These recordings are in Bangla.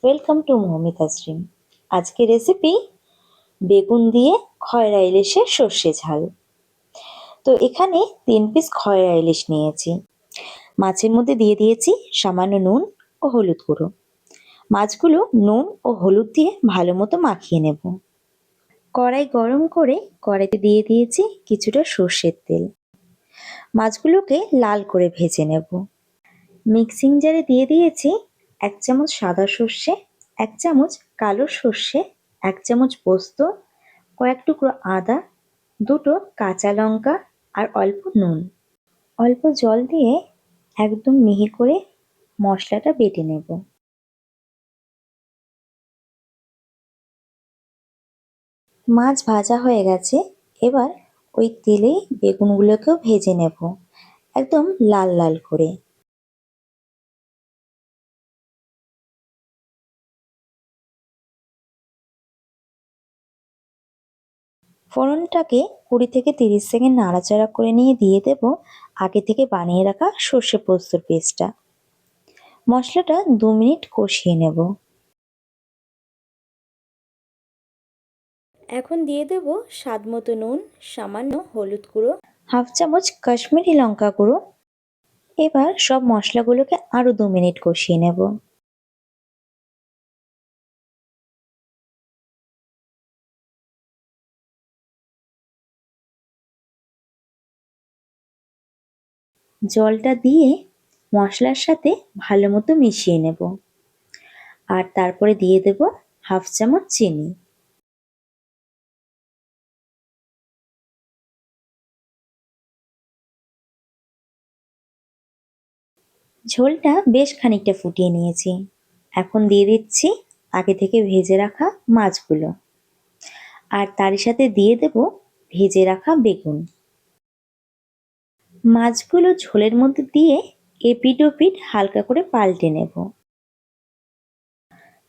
Welcome to Moumita stream. আজকে রেসিপি বেগুন দিয়ে খয়রা ইলিশের সর্ষে ঝাল। তো এখানে 3 পিস খয়রা ইলিশ নিয়েছি। মাছের মধ্যে দিয়ে দিয়েছি সামান্য নুন ও হলুদ গুঁড়ো। মাছগুলো নুন ও হলুদ দিয়ে ভালো মতো মাখিয়ে নেব। কড়াই গরম করে কড়াইতে দিয়ে দিয়েছি কিছুটা সর্ষের তেল। মাছগুলোকে লাল করে ভেজে নেব। মিক্সিং জারে দিয়ে দিয়েছি 1 চামচ সাদা সর্ষে, 1 চামচ কালো সর্ষে, 1 চামচ পোস্ত, কয়েক টুকরো আদা, 2টো কাঁচা লঙ্কা আর অল্প নুন। অল্প জল দিয়ে একদম মিহি করে মশলাটা বেটে নেব। মাছ ভাজা হয়ে গেছে, এবার ওই তেলেই বেগুনগুলোকেও ভেজে নেব একদম লাল লাল করে। ফোড়নটাকে 20 থেকে 30 সেকেন্ড নাড়াচাড়া করে নিয়ে দিয়ে দেব আগে থেকে বানিয়ে রাখা সর্ষে পোস্তর পেস্টটা। মশলাটা 2 মিনিট কষিয়ে নেব। এখন দিয়ে দেব স্বাদ মতো নুন, সামান্য হলুদ গুঁড়ো, 1/2 চামচ কাশ্মীরি লঙ্কা গুঁড়ো। এবার সব মশলাগুলোকে আরো 2 মিনিট কষিয়ে নেব। জলটা দিয়ে মশলার সাথে ভালো মতো মিশিয়ে নেব। আর তারপরে দিয়ে দেব 1/2 চামচ চিনি। ঝোলটা বেশ খানিকটা ফুটিয়ে নিয়েছি। এখন দিয়ে দিচ্ছি আগে থেকে ভেজে রাখা মাছগুলো। আর তারই সাথে দিয়ে দেব ভেজে রাখা বেগুন। মাছগুলো ঝোলের মধ্যে দিয়ে এপিঠ ওপিঠ হালকা করে পাল্টে নেব।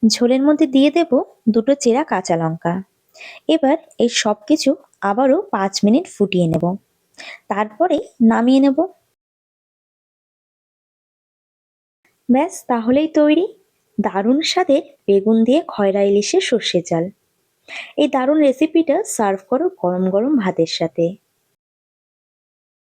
ঝোলের মধ্যে দিয়ে দেব 2টো চেরা কাঁচা লঙ্কা। এবার এই সব কিছু আবারও 5 মিনিট ফুটিয়ে নেব। তারপরে নামিয়ে নেব। ব্যাস, তাহলেই তৈরি দারুণ স্বাদের বেগুন দিয়ে খয়রা ইলিশের সর্ষে ঝাল। এই দারুণ রেসিপিটা সার্ভ করো গরম গরম ভাতের সাথে।